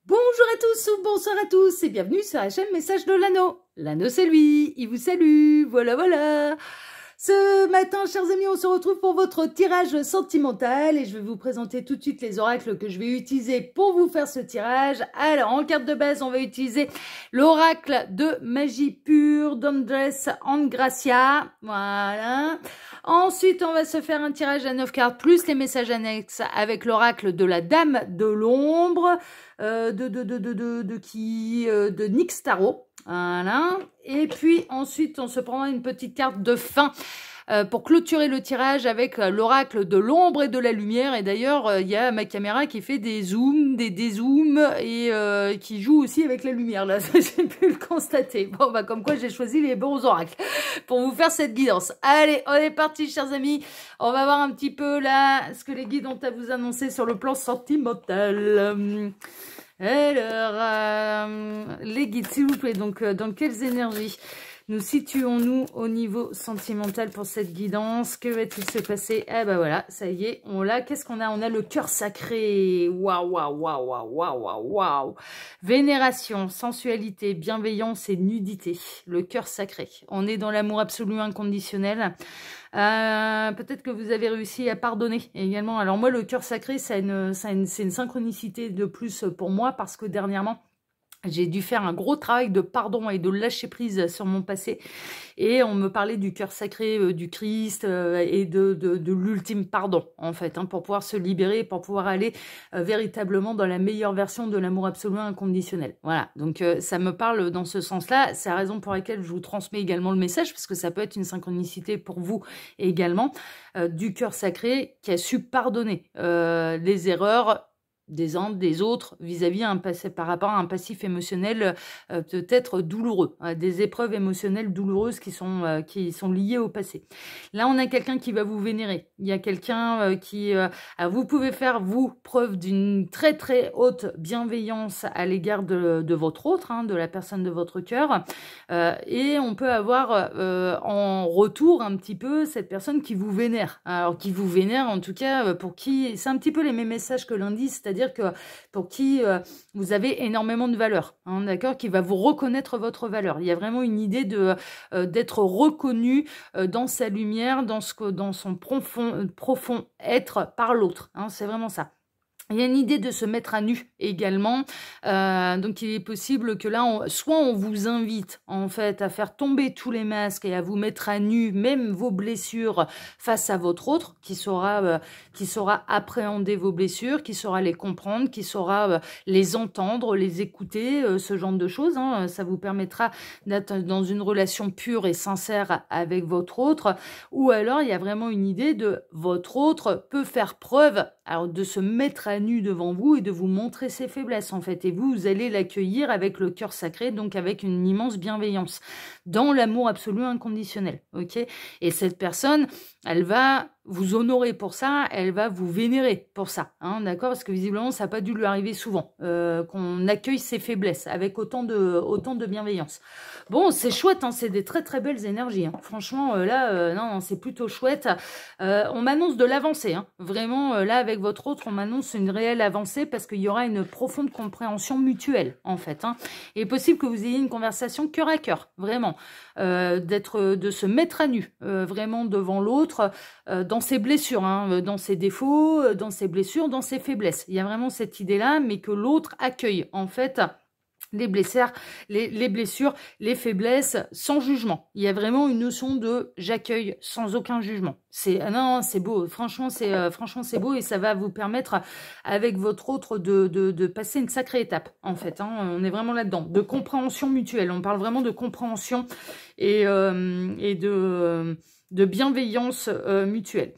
Bonjour à tous ou bonsoir à tous et bienvenue sur la chaîne Message de l'Anneau. L'Anneau c'est lui, il vous salue, voilà. Ce matin, chers amis, on se retrouve pour votre tirage sentimental et je vais vous présenter tout de suite les oracles que je vais utiliser pour vous faire ce tirage. Alors, en carte de base, on va utiliser l'oracle de magie pure d'Andrés Angracia, voilà. Ensuite, on va se faire un tirage à 9 cartes plus les messages annexes avec l'oracle de la Dame de l'Ombre, de Nyx Tarot. Voilà. Et puis ensuite, on se prendra une petite carte de fin pour clôturer le tirage avec l'oracle de l'ombre et de la lumière. Et d'ailleurs, il y a ma caméra qui fait des zooms, des dézooms et qui joue aussi avec la lumière. Là, j'ai pu le constater. Bon, bah comme quoi j'ai choisi les bons oracles pour vous faire cette guidance. Allez, on est parti, chers amis. On va voir un petit peu là ce que les guides ont à vous annoncer sur le plan sentimental. Alors, les guides, s'il vous plaît, donc dans quelles énergies nous situons-nous au niveau sentimental pour cette guidance? Que va-t-il se passer? Eh ben voilà, ça y est, on l'a. Qu'est-ce qu'on a? On a le cœur sacré. Waouh. Vénération, sensualité, bienveillance et nudité. Le cœur sacré. On est dans l'amour absolu inconditionnel. Peut-être que vous avez réussi à pardonner également. Alors moi, le cœur sacré, c'est une synchronicité de plus pour moi parce que dernièrement, j'ai dû faire un gros travail de pardon et de lâcher prise sur mon passé. Et on me parlait du cœur sacré du Christ et de l'ultime pardon, en fait, hein, pour pouvoir se libérer, pour pouvoir aller véritablement dans la meilleure version de l'amour absolu inconditionnel. Voilà, donc ça me parle dans ce sens-là. C'est la raison pour laquelle je vous transmets également le message, parce que ça peut être une synchronicité pour vous également, du cœur sacré qui a su pardonner les erreurs des uns, des autres, vis-à-vis par rapport à un passif émotionnel peut-être douloureux, des épreuves émotionnelles douloureuses qui sont liées au passé. Là, on a quelqu'un qui va vous vénérer. Il y a quelqu'un vous pouvez faire, vous, preuve d'une très très haute bienveillance à l'égard de votre autre, hein, de la personne de votre cœur, et on peut avoir en retour un petit peu cette personne qui vous vénère. Alors, qui vous vénère, en tout cas, pour qui, c'est un petit peu les mêmes messages que lundi, c'est-à-dire que pour qui vous avez énormément de valeur, hein, d'accord, qui va vous reconnaître votre valeur. Il y a vraiment une idée d'être reconnu dans sa lumière, dans son profond être par l'autre, hein, c'est vraiment ça. Il y a une idée de se mettre à nu également, donc il est possible que là, soit on vous invite en fait à faire tomber tous les masques et à vous mettre à nu, même vos blessures face à votre autre, qui saura appréhender vos blessures, qui saura les comprendre, qui saura les entendre, les écouter, ce genre de choses, hein. Ça vous permettra d'être dans une relation pure et sincère avec votre autre, ou alors il y a vraiment une idée de votre autre peut faire preuve, alors de se mettre à nu devant vous et de vous montrer ses faiblesses en fait, et vous allez l'accueillir avec le cœur sacré, donc avec une immense bienveillance dans l'amour absolu inconditionnel, ok. Et cette personne, elle va vous honorer pour ça, elle va vous vénérer pour ça, hein, d'accord, parce que visiblement ça n'a pas dû lui arriver souvent qu'on accueille ses faiblesses avec autant de bienveillance. Bon, c'est chouette, hein, c'est des très très belles énergies, hein. Franchement là non, c'est plutôt chouette. On m'annonce de l'avancée, hein. Vraiment là avec votre autre, on m'annonce une réelle avancée parce qu'il y aura une profonde compréhension mutuelle en fait, hein. Il est possible que vous ayez une conversation cœur à cœur, vraiment, de se mettre à nu vraiment devant l'autre, dans ses blessures, hein, dans ses défauts, dans ses blessures, dans ses faiblesses. Il y a vraiment cette idée-là, mais que l'autre accueille en fait les blessures, les faiblesses sans jugement. Il y a vraiment une notion de j'accueille sans aucun jugement. Non, c'est beau. Franchement, c'est beau et ça va vous permettre avec votre autre de passer une sacrée étape en fait, hein. On est vraiment là-dedans, de compréhension mutuelle. On parle vraiment de compréhension et de bienveillance mutuelle.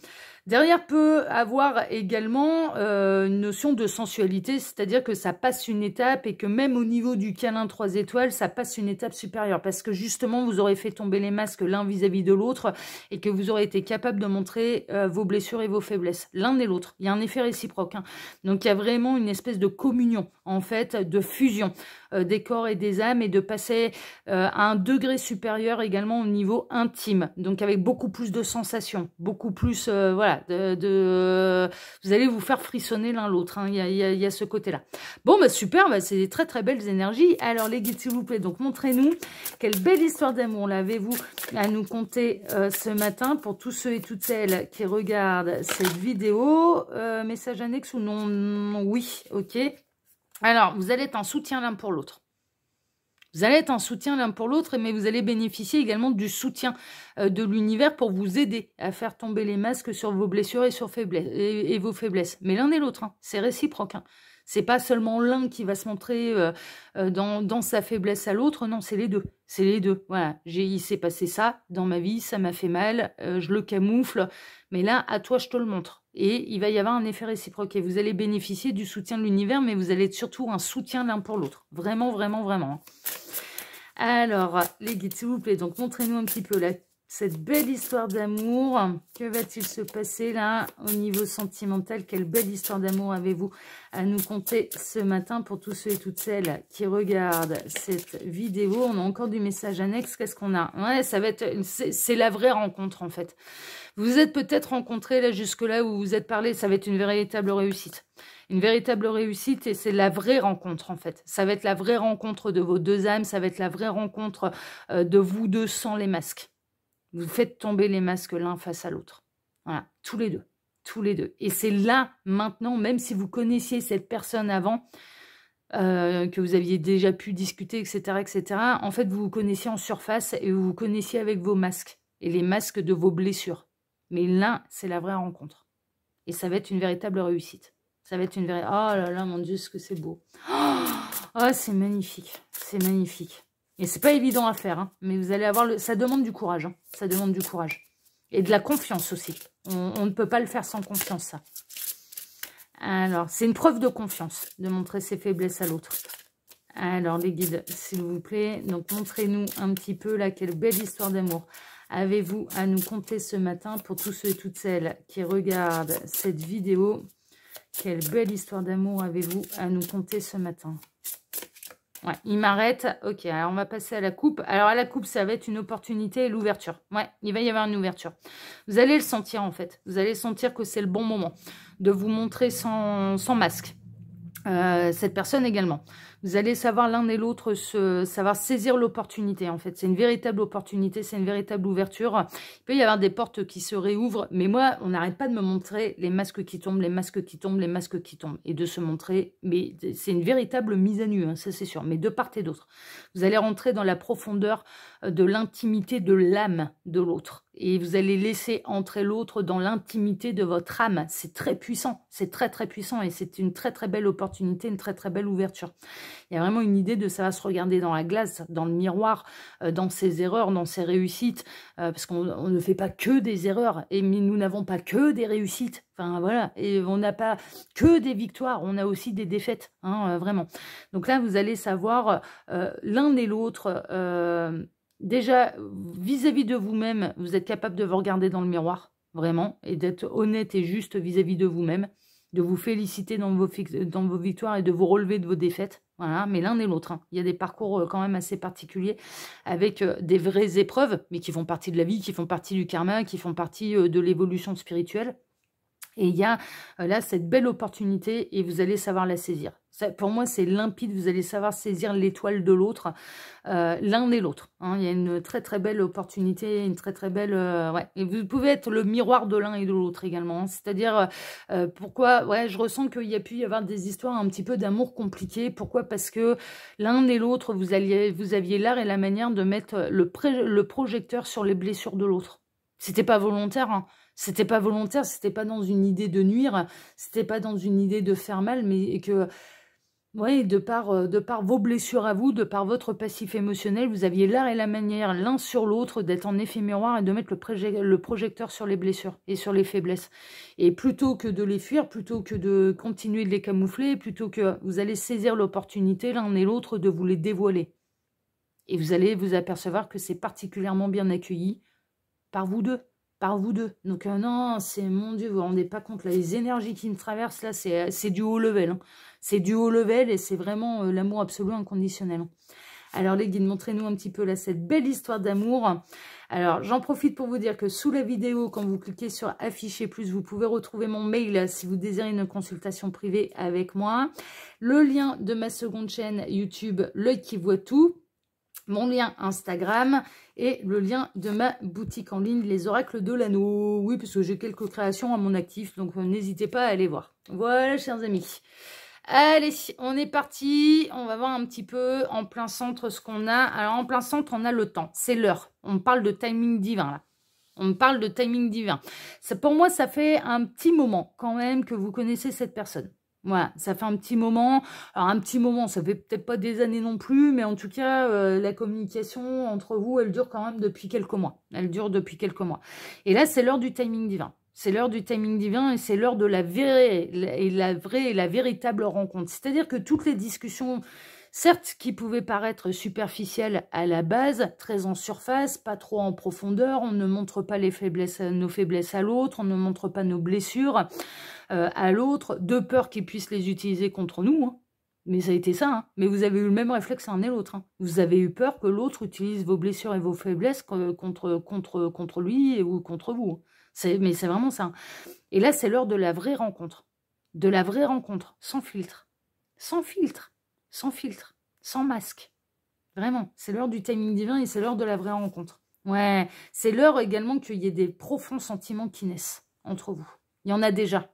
Derrière peut avoir également une notion de sensualité, c'est-à-dire que ça passe une étape et que même au niveau du câlin 3 étoiles, ça passe une étape supérieure parce que justement, vous aurez fait tomber les masques l'un vis-à-vis de l'autre et que vous aurez été capable de montrer vos blessures et vos faiblesses, l'un et l'autre. Il y a un effet réciproque, hein. Donc, il y a vraiment une espèce de communion, en fait, de fusion des corps et des âmes et de passer à un degré supérieur également au niveau intime. Donc, avec beaucoup plus de sensations, beaucoup plus, voilà, voilà, vous allez vous faire frissonner l'un l'autre. Hein. Il y a ce côté-là. Bon, bah super, bah, c'est des très très belles énergies. Alors les guides, s'il vous plaît, donc montrez-nous quelle belle histoire d'amour l'avez-vous à nous conter ce matin pour tous ceux et toutes celles qui regardent cette vidéo. Message annexe ou non? Non, oui, ok. Alors, vous allez être en soutien l'un pour l'autre. Vous allez être en soutien l'un pour l'autre, mais vous allez bénéficier également du soutien de l'univers pour vous aider à faire tomber les masques sur vos blessures et, et vos faiblesses. Mais l'un et l'autre, hein, c'est réciproque. Hein. C'est pas seulement l'un qui va se montrer dans sa faiblesse à l'autre, non, c'est les deux. C'est les deux. Voilà, il s'est passé ça dans ma vie, ça m'a fait mal, je le camoufle, mais là, à toi, je te le montre. Et il va y avoir un effet réciproque. Et vous allez bénéficier du soutien de l'univers, mais vous allez être surtout un soutien l'un pour l'autre. Vraiment, vraiment, vraiment. Alors, les guides, s'il vous plaît, donc montrez-nous un petit peu cette belle histoire d'amour. Que va-t-il se passer là au niveau sentimental? Quelle belle histoire d'amour avez-vous à nous conter ce matin pour tous ceux et toutes celles qui regardent cette vidéo? On a encore du message annexe. Qu'est-ce qu'on a? Ouais, ça va être, c'est la vraie rencontre en fait. Vous vous êtes peut-être rencontrés là jusque-là où vous vous êtes parlé. Ça va être une véritable réussite. Une véritable réussite et c'est la vraie rencontre en fait. Ça va être la vraie rencontre de vos deux âmes, ça va être la vraie rencontre de vous deux sans les masques. Vous faites tomber les masques l'un face à l'autre. Voilà, tous les deux. Tous les deux. Et c'est là, maintenant, même si vous connaissiez cette personne avant, que vous aviez déjà pu discuter, etc., etc., en fait, vous vous connaissiez en surface et vous vous connaissiez avec vos masques et les masques de vos blessures. Mais là, c'est la vraie rencontre. Et ça va être une véritable réussite. Ça va être une vraie... Oh là là, mon Dieu, ce que c'est beau. Oh, c'est magnifique. C'est magnifique. Et c'est pas évident à faire, hein, mais vous allez avoir... Ça demande du courage. Hein. Ça demande du courage. Et de la confiance aussi. On ne peut pas le faire sans confiance, ça. Alors, c'est une preuve de confiance, de montrer ses faiblesses à l'autre. Alors, les guides, s'il vous plaît. Donc, montrez-nous un petit peu, là, quelle belle histoire d'amour avez-vous à nous conter ce matin pour tous ceux et toutes celles qui regardent cette vidéo. Quelle belle histoire d'amour avez-vous à nous conter ce matin? Ouais, il m'arrête. Ok, alors on va passer à la coupe. Alors à la coupe, ça va être une opportunité et l'ouverture. Ouais, il va y avoir une ouverture. Vous allez le sentir en fait. Vous allez sentir que c'est le bon moment de vous montrer sans masque. Cette personne également. Vous allez savoir l'un et l'autre savoir saisir l'opportunité en fait. C'est une véritable opportunité, c'est une véritable ouverture. Il peut y avoir des portes qui se réouvrent, mais moi, on n'arrête pas de me montrer les masques qui tombent, les masques qui tombent, les masques qui tombent. Et de se montrer, mais c'est une véritable mise à nu, hein, ça c'est sûr, mais de part et d'autre. Vous allez rentrer dans la profondeur de l'intimité de l'âme de l'autre. Et vous allez laisser entrer l'autre dans l'intimité de votre âme. C'est très puissant, c'est très très puissant et c'est une très très belle opportunité, une très très belle ouverture. Il y a vraiment une idée de ça va se regarder dans la glace, dans le miroir, dans ses erreurs, dans ses réussites, parce qu'on ne fait pas que des erreurs, et nous n'avons pas que des réussites. Enfin voilà, et on n'a pas que des victoires, on a aussi des défaites, hein, vraiment. Donc là, vous allez savoir l'un et l'autre. Déjà, vis-à-vis de vous-même, vous êtes capable de vous regarder dans le miroir, vraiment, et d'être honnête et juste vis-à-vis de vous-même, de vous féliciter dans vos victoires et de vous relever de vos défaites. Voilà, mais l'un et l'autre. Hein. Il y a des parcours quand même assez particuliers avec des vraies épreuves, mais qui font partie de la vie, qui font partie du karma, qui font partie de l'évolution spirituelle. Et il y a là cette belle opportunité et vous allez savoir la saisir. Ça, pour moi, c'est limpide, vous allez savoir saisir l'étoile de l'autre, l'un et l'autre. Hein. Il y a une très très belle opportunité, une très très belle... ouais. Et vous pouvez être le miroir de l'un et de l'autre également. Hein. C'est-à-dire, pourquoi... Ouais, je ressens qu'il y a pu y avoir des histoires un petit peu d'amour compliqué. Pourquoi? Parce que l'un et l'autre, vous aviez l'art et la manière de mettre le projecteur sur les blessures de l'autre. C'était pas volontaire, hein. C'était pas volontaire, c'était pas dans une idée de nuire, c'était pas dans une idée de faire mal, mais que, ouais, de par vos blessures à vous, de par votre passif émotionnel, vous aviez l'art et la manière l'un sur l'autre d'être en effet miroir et de mettre le projecteur sur les blessures et sur les faiblesses. Et plutôt que de les fuir, plutôt que de continuer de les camoufler, plutôt que vous allez saisir l'opportunité l'un et l'autre de vous les dévoiler. Et vous allez vous apercevoir que c'est particulièrement bien accueilli par vous deux. Par vous deux. Donc non, c'est mon Dieu, vous vous rendez pas compte, là, les énergies qui me traversent, là, c'est du haut level. Hein. C'est du haut level et c'est vraiment l'amour absolu inconditionnel. Alors les guides, montrez-nous un petit peu là cette belle histoire d'amour. Alors j'en profite pour vous dire que sous la vidéo, quand vous cliquez sur afficher plus, vous pouvez retrouver mon mail si vous désirez une consultation privée avec moi. Le lien de ma seconde chaîne YouTube, L'œil qui voit tout. Mon lien Instagram et le lien de ma boutique en ligne, les oracles de l'anneau. Oui, parce que j'ai quelques créations à mon actif, donc n'hésitez pas à aller voir. Voilà, chers amis. Allez, on est parti. On va voir un petit peu en plein centre ce qu'on a. Alors, en plein centre, on a le temps. C'est l'heure. On parle de timing divin, là. On parle de timing divin. Ça, pour moi, ça fait un petit moment, quand même, que vous connaissez cette personne. Voilà, ça fait un petit moment. Alors, un petit moment, ça fait peut-être pas des années non plus, mais en tout cas, la communication entre vous, elle dure quand même depuis quelques mois. Elle dure depuis quelques mois. Et là, c'est l'heure du timing divin. C'est l'heure du timing divin et c'est l'heure de la vraie et la véritable rencontre. C'est-à-dire que toutes les discussions, certes, qui pouvaient paraître superficielles à la base, très en surface, pas trop en profondeur, on ne montre pas les faiblesses, nos faiblesses à l'autre, on ne montre pas nos blessures à l'autre, de peur qu'il puisse les utiliser contre nous. Hein. Mais ça a été ça. Hein. Mais vous avez eu le même réflexe l'un et l'autre. Hein. Vous avez eu peur que l'autre utilise vos blessures et vos faiblesses contre lui ou contre vous. Mais c'est vraiment ça. Et là, c'est l'heure de la vraie rencontre. De la vraie rencontre, sans filtre. Sans filtre. Sans filtre. Sans masque. Vraiment, c'est l'heure du timing divin et c'est l'heure de la vraie rencontre. Ouais, c'est l'heure également qu'il y ait des profonds sentiments qui naissent entre vous. Il y en a déjà.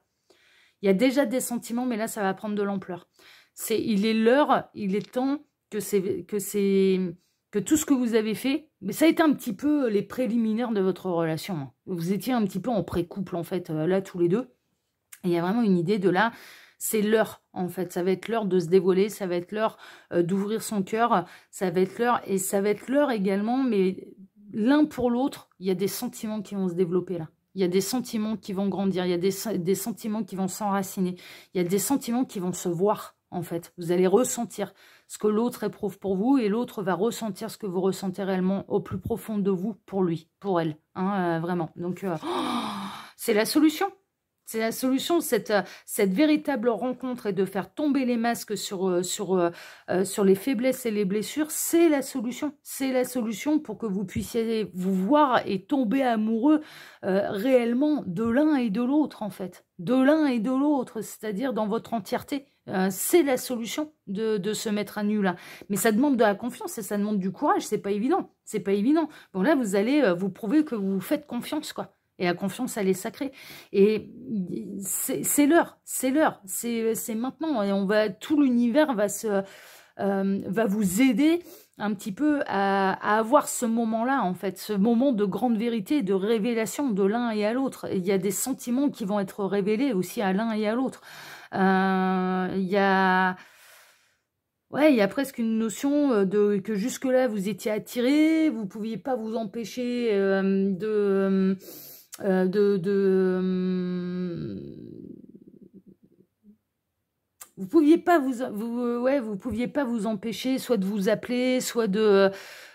Il y a déjà des sentiments, mais là, ça va prendre de l'ampleur. Il est l'heure, il est temps que tout ce que vous avez fait, mais ça a été un petit peu les préliminaires de votre relation. Vous étiez un petit peu en pré-couple, en fait, là, tous les deux. Et il y a vraiment une idée de là, c'est l'heure, en fait. Ça va être l'heure de se dévoiler, ça va être l'heure d'ouvrir son cœur, ça va être l'heure, et ça va être l'heure également, mais l'un pour l'autre, il y a des sentiments qui vont se développer là. Il y a des sentiments qui vont grandir, il y a des sentiments qui vont s'enraciner, il y a des sentiments qui vont se voir, en fait. Vous allez ressentir ce que l'autre éprouve pour vous et l'autre va ressentir ce que vous ressentez réellement au plus profond de vous pour lui, pour elle, hein, vraiment. Donc, c'est la solution. C'est la solution, cette véritable rencontre et de faire tomber les masques sur les faiblesses et les blessures, c'est la solution. C'est la solution pour que vous puissiez vous voir et tomber amoureux réellement de l'un et de l'autre, en fait. De l'un et de l'autre, c'est-à-dire dans votre entièreté. C'est la solution de se mettre à nu là. Mais ça demande de la confiance et ça demande du courage, c'est pas évident. C'est pas évident. Bon là, vous allez vous prouver que vous faites confiance, quoi. Et la confiance, elle est sacrée. Et c'est l'heure, c'est l'heure, c'est maintenant. Et tout l'univers va vous aider un petit peu à avoir ce moment-là, en fait, ce moment de grande vérité, de révélation de l'un et à l'autre. Il y a des sentiments qui vont être révélés aussi à l'un et à l'autre. Il y a... Ouais, il y a presque une notion que jusque-là, vous étiez attiré, vous ne pouviez pas vous empêcher vous pouviez pas vous pouviez pas vous empêcher soit de vous appeler, soit de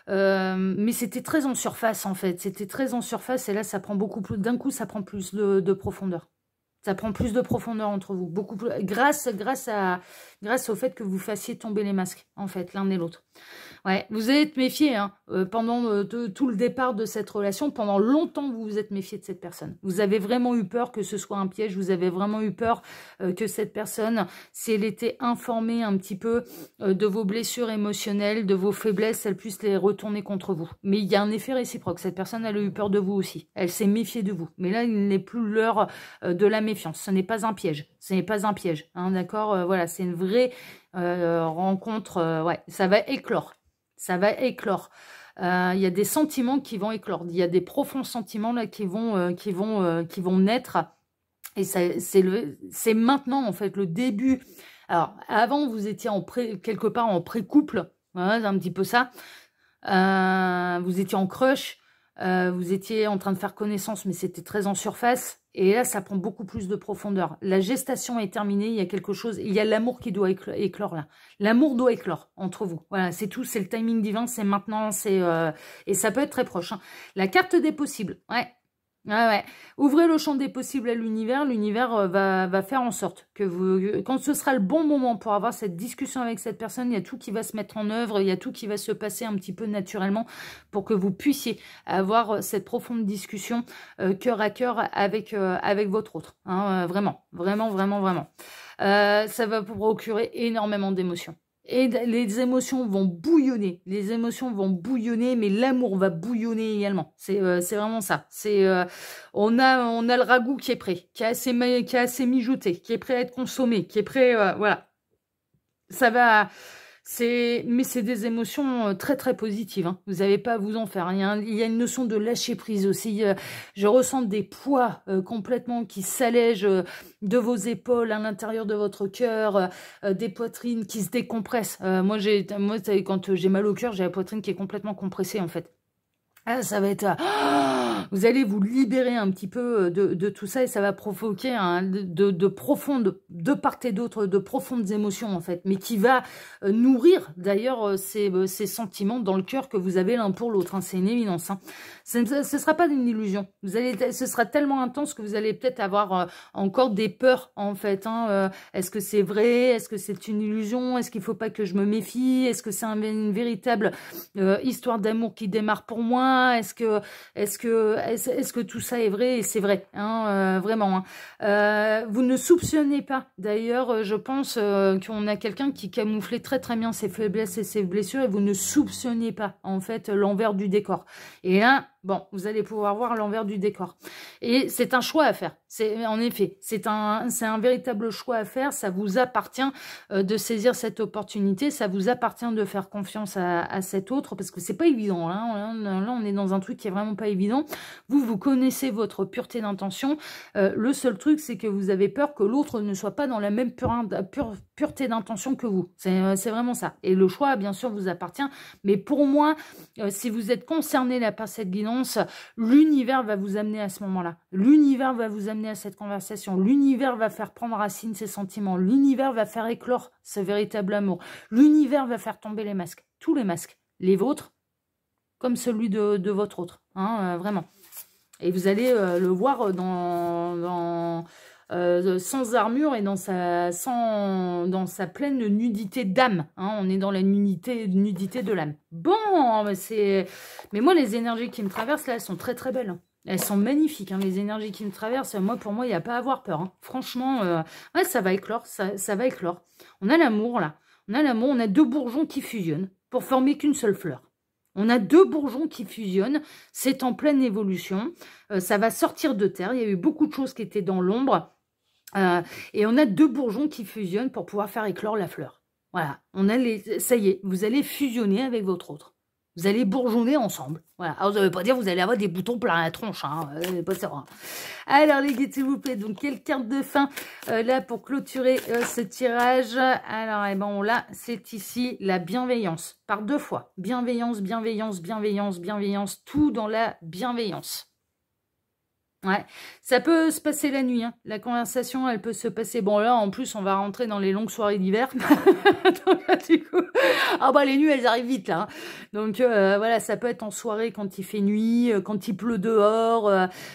mais c'était très en surface en fait, c'était très en surface et là ça prend beaucoup plus, d'un coup ça prend plus de profondeur. Ça prend plus de profondeur entre vous, beaucoup plus, grâce au fait que vous fassiez tomber les masques, en fait, l'un et l'autre. Ouais, vous allez être méfié, hein, pendant tout le départ de cette relation, pendant longtemps vous vous êtes méfié de cette personne. Vous avez vraiment eu peur que ce soit un piège, vous avez vraiment eu peur que cette personne, si elle était informée un petit peu de vos blessures émotionnelles, de vos faiblesses, elle puisse les retourner contre vous. Mais il y a un effet réciproque, cette personne elle a eu peur de vous aussi, elle s'est méfiée de vous. Mais là, il n'est plus l'heure de la méfiance, ce n'est pas un piège, ce n'est pas un piège, hein, d'accord, voilà, c'est une vraie rencontre, ouais, ça va éclore. Ça va éclore. Il y a des sentiments qui vont éclore. Il y a des profonds sentiments là qui vont naître. Et c'est maintenant en fait le début. Alors avant vous étiez quelque part en pré-couple, voilà, c'est un petit peu ça. Vous étiez en crush, vous étiez en train de faire connaissance, mais c'était très en surface. Et là, ça prend beaucoup plus de profondeur. La gestation est terminée, il y a quelque chose, il y a l'amour qui doit éclore là. L'amour doit éclore entre vous. Voilà, c'est tout, c'est le timing divin, c'est maintenant, et ça peut être très proche. Hein. La carte des possibles, ouais. Ouais, ouais. Ouvrez le champ des possibles à l'univers. L'univers va faire en sorte que quand ce sera le bon moment pour avoir cette discussion avec cette personne, il y a tout qui va se mettre en œuvre, il y a tout qui va se passer un petit peu naturellement pour que vous puissiez avoir cette profonde discussion cœur à cœur avec votre autre. Hein, vraiment, vraiment, vraiment, vraiment. Ça va vous procurer énormément d'émotions. Et les émotions vont bouillonner, mais l'amour va bouillonner également. C'est vraiment ça. On a le ragoût qui est prêt, qui est assez mijoté, qui est prêt à être consommé, qui est prêt, voilà. Ça va. Mais c'est des émotions très très positives. Hein. Vous n'avez pas à vous en faire. Il y a une notion de lâcher prise aussi. Je ressens des poids complètement qui s'allègent de vos épaules à l'intérieur de votre cœur, des poitrines qui se décompressent. Moi, quand j'ai mal au cœur, j'ai la poitrine qui est complètement compressée en fait. Ah, ça va être... vous allez vous libérer un petit peu de tout ça et ça va provoquer de profondes, de part et d'autre, de profondes émotions en fait, mais qui va nourrir d'ailleurs ces sentiments dans le cœur que vous avez l'un pour l'autre. Hein, c'est une évidence. Hein. Ce ne sera pas une illusion. Ce sera tellement intense que vous allez peut-être avoir encore des peurs en fait. Hein. Est-ce que c'est vrai? Est-ce que c'est une illusion? Est-ce qu'il ne faut pas que je me méfie? Est-ce que c'est une véritable histoire d'amour qui démarre pour moi? Est-ce que tout ça est vrai? Et c'est vrai, hein, vraiment. Hein. Vous ne soupçonnez pas. D'ailleurs, je pense qu'on a quelqu'un qui camouflait très très bien ses faiblesses et ses blessures et vous ne soupçonnez pas, en fait, l'envers du décor. Et là, bon, vous allez pouvoir voir l'envers du décor. Et c'est un choix à faire. En effet, c'est un véritable choix à faire. Ça vous appartient de saisir cette opportunité. Ça vous appartient de faire confiance à cet autre parce que c'est pas évident. Hein. Là, on est dans un truc qui est vraiment pas évident. Vous connaissez votre pureté d'intention. Le seul truc, c'est que vous avez peur que l'autre ne soit pas dans la même pureté d'intention que vous. C'est vraiment ça. Et le choix, bien sûr, vous appartient. Mais pour moi, si vous êtes concerné là par cette guidance, l'univers va vous amener à ce moment-là. L'univers va vous amener à cette conversation. L'univers va faire prendre racine ses sentiments. L'univers va faire éclore ce véritable amour. L'univers va faire tomber les masques. Tous les masques. Les vôtres, comme celui de votre autre. Hein, vraiment. Et vous allez le voir sans armure et dans sa pleine nudité d'âme. Hein, on est dans la nudité de l'âme. Bon, mais moi, les énergies qui me traversent, là, elles sont très, très belles. Hein. Elles sont magnifiques, hein, les énergies qui me traversent. Pour moi, il n'y a pas à avoir peur. Hein. Franchement, ouais, ça va éclore. Ça va éclore. On a l'amour, là. On a deux bourgeons qui fusionnent pour former qu'une seule fleur. On a deux bourgeons qui fusionnent, c'est en pleine évolution, ça va sortir de terre, il y a eu beaucoup de choses qui étaient dans l'ombre, et on a deux bourgeons qui fusionnent pour pouvoir faire éclore la fleur. Voilà, ça y est, vous allez fusionner avec votre autre. Vous allez bourgeonner ensemble. Voilà. Alors, ça ne veut pas dire que vous allez avoir des boutons plein la tronche. Hein. Pas ça. Alors, les guides, s'il vous plaît. Donc, quelle carte de fin là pour clôturer ce tirage? Alors, eh ben, on l'a. C'est ici la bienveillance. Par deux fois. Bienveillance, bienveillance, bienveillance, bienveillance. Tout dans la bienveillance. Ouais, ça peut se passer la nuit, hein. La conversation, elle peut se passer... Bon, là, en plus, on va rentrer dans les longues soirées d'hiver. Donc, là, du coup... Ah bah, les nuits, elles arrivent vite, là. Hein. Donc, voilà, ça peut être en soirée quand il fait nuit, quand il pleut dehors.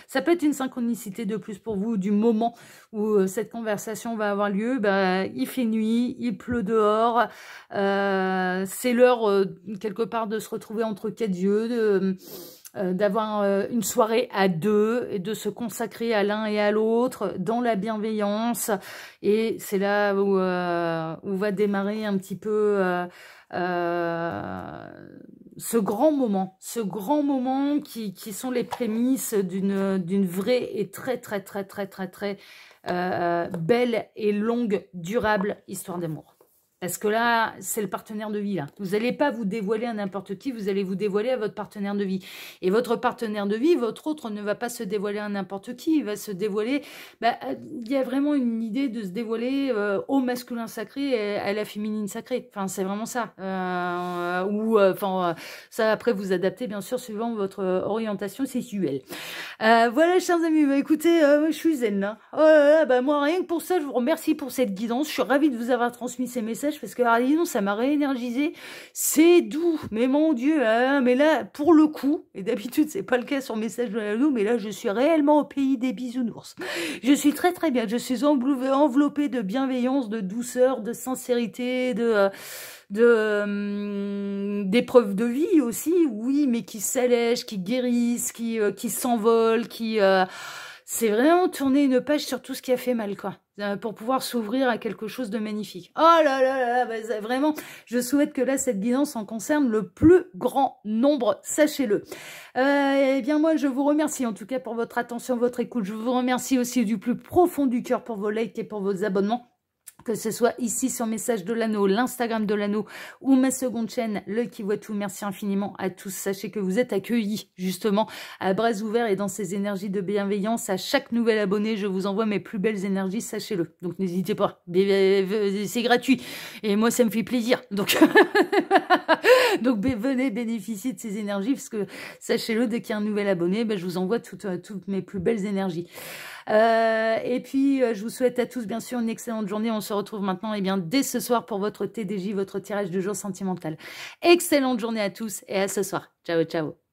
Ça peut être une synchronicité de plus pour vous du moment où cette conversation va avoir lieu. Bah, il fait nuit, il pleut dehors. C'est l'heure, quelque part, de se retrouver entre quatre yeux, d'avoir une soirée à deux et de se consacrer à l'un et à l'autre dans la bienveillance. Et c'est là où va démarrer un petit peu ce grand moment qui sont les prémices d'une vraie et très très très très très très belle et longue, durable histoire d'amour. Parce que là, c'est le partenaire de vie, là. Vous n'allez pas vous dévoiler à n'importe qui, vous allez vous dévoiler à votre partenaire de vie. Et votre partenaire de vie, votre autre, ne va pas se dévoiler à n'importe qui, il va se dévoiler... il y a vraiment une idée de se dévoiler au masculin sacré et à la féminine sacrée. Enfin, c'est vraiment ça. Ça, après, vous adaptez, bien sûr, suivant votre orientation sexuelle. Voilà, chers amis, écoutez, je suis zen, là. Moi, rien que pour ça, je vous remercie pour cette guidance. Je suis ravie de vous avoir transmis ces messages. message parce que non, ça m'a réénergisé. C'est doux, mais mon Dieu, hein, mais là, pour le coup, et d'habitude, c'est pas le cas sur message de l'anneau, mais là, je suis réellement au pays des bisounours. Je suis très très bien. Je suis enveloppée de bienveillance, de douceur, de sincérité, d'épreuves de vie aussi, oui, mais qui s'allègent, qui guérissent, qui s'envolent, c'est vraiment tourner une page sur tout ce qui a fait mal, quoi, pour pouvoir s'ouvrir à quelque chose de magnifique. Oh là là là, bah, vraiment, je souhaite que là, cette guidance en concerne le plus grand nombre, sachez-le. Eh bien, moi, je vous remercie en tout cas pour votre attention, votre écoute. Je vous remercie aussi du plus profond du cœur pour vos likes et pour vos abonnements. Que ce soit ici sur Message de l'Anneau, l'Instagram de l'Anneau ou ma seconde chaîne, L'Œil qui voit tout. Merci infiniment à tous. Sachez que vous êtes accueillis justement à bras ouverts et dans ces énergies de bienveillance. À chaque nouvel abonné, je vous envoie mes plus belles énergies, sachez-le. Donc n'hésitez pas, c'est gratuit et moi ça me fait plaisir. Donc, donc venez bénéficier de ces énergies parce que sachez-le, dès qu'il y a un nouvel abonné, je vous envoie toutes mes plus belles énergies. Et puis, je vous souhaite à tous, bien sûr, une excellente journée. On se retrouve maintenant, dès ce soir pour votre TDJ, votre tirage du jour sentimental. Excellente journée à tous et à ce soir. Ciao, ciao.